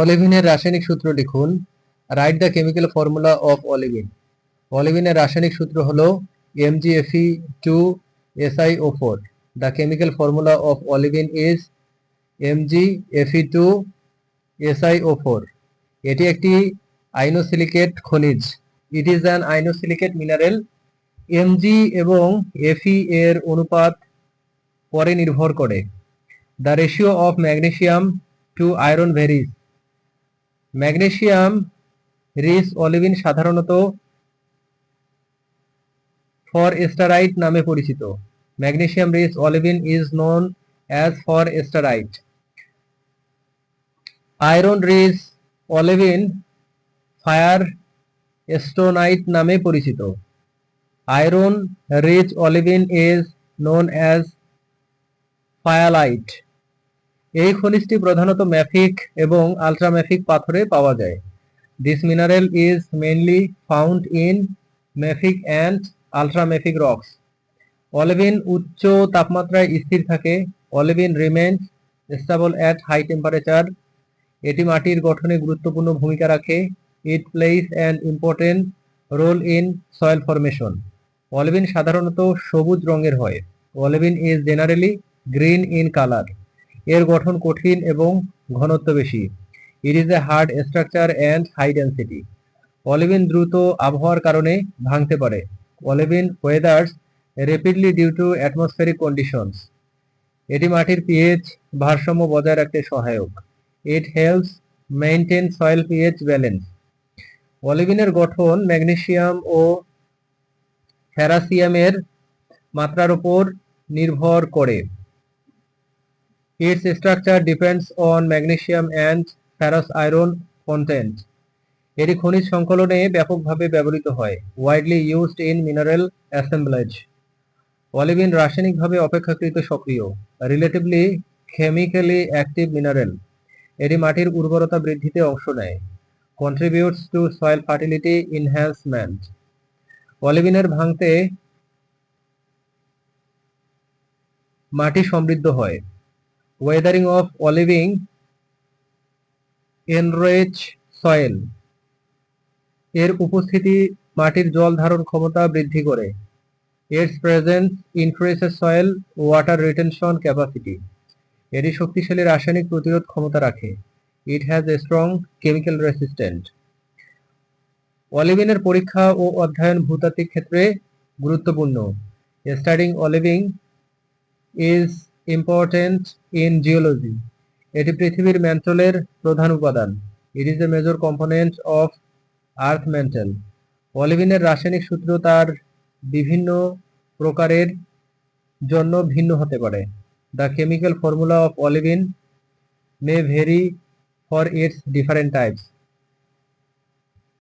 অলিভিনের রাসায়নিক সূত্র লিখুন। Write the chemical formula of olivine. অলিভিনের রাসায়নিক সূত্র হলো Mgfe2SiO4. The chemical formula of olivine is Mgfe2SiO4. এটি একটি আইনোসিলিকেট খনিজ। It is an inosilicate mineral. Mg এবং Fe এর অনুপাত পরে নির্ভর করে। The ratio of magnesium to iron varies. Magnesium rich olivine সাধারণত ফরএস্টারাইট নামে পরিচিত। Magnesium rich olivine is known as forsterite. Iron rich olivine ফায়ারস্টোনাইট নামে পরিচিত। Iron rich olivine is known as fayalite. এই খনিজটি প্রধানত ম্যাফিক এবং আল্ট্রাম্যাফিক পাথরে পাওয়া যায়। This mineral is mainly found in mafic and ultramafic rocks. Olivine উচ্চ তাপমাত্রায় স্থির থাকে। Olivine remains stable at high temperature. এটি মাটির গঠনে গুরুত্বপূর্ণ ভূমিকা রাখে। It plays an important role in soil formation. Olivine সাধারণত সবুজ রঙের হয়। Olivine is generally green in colour. এর গঠন কঠিন এবং ঘনত্ব বেশি। It is a hard structure and high density. Olivine দ্রুত আবহাওয়ার কারণে ভাঙতে পারে। Olivine weathers rapidly due to atmospheric conditions. এটি মাটির পিএইচ ভারসাম্য বজায় রাখতে সহায়ক। It helps maintain soil pH balance. অলিভিনের গঠন ম্যাগনেসিয়াম ও ফেরাসিয়ামের মাত্রার উপর নির্ভর করে। Its structure depends on magnesium and ferrous iron content. এটি খনিজ সংকলনে ব্যাপকভাবে ব্যবহৃত হয়। Widely used in mineral assemblage. Olivine রাসায়নিকভাবে অপেক্ষাকৃত সক্রিয়। Relatively chemically active mineral. এটি মাটির উর্বরতা বৃদ্ধিতে অংশ নেয়। Contributes to soil fertility enhancement. অলিভিনের ভাঙতে মাটি সমৃদ্ধ হয়। Weathering of olivine enrich soil. এর উপস্থিতি মাটির জল ধারণ ক্ষমতা বৃদ্ধি করে। Its presence increases soil water retention capacity. এটি শক্তিশালী রাসায়নিক প্রতিরোধ ক্ষমতা রাখে। It has a strong chemical resistant. অলিভিনের পরীক্ষা ও অধ্যয়ন ভূতাত্ত্বিক ক্ষেত্রে গুরুত্বপূর্ণ। Studying olivine is important in geology. এটি পৃথিবীর ম্যান্টলের প্রধান উপাদান। It is a major component of earth mantle. অলিভিনের রাসায়নিক সূত্র তার বিভিন্ন প্রকারের জন্য ভিন্ন হতে পারে। The chemical formula of olivine May very for its different types.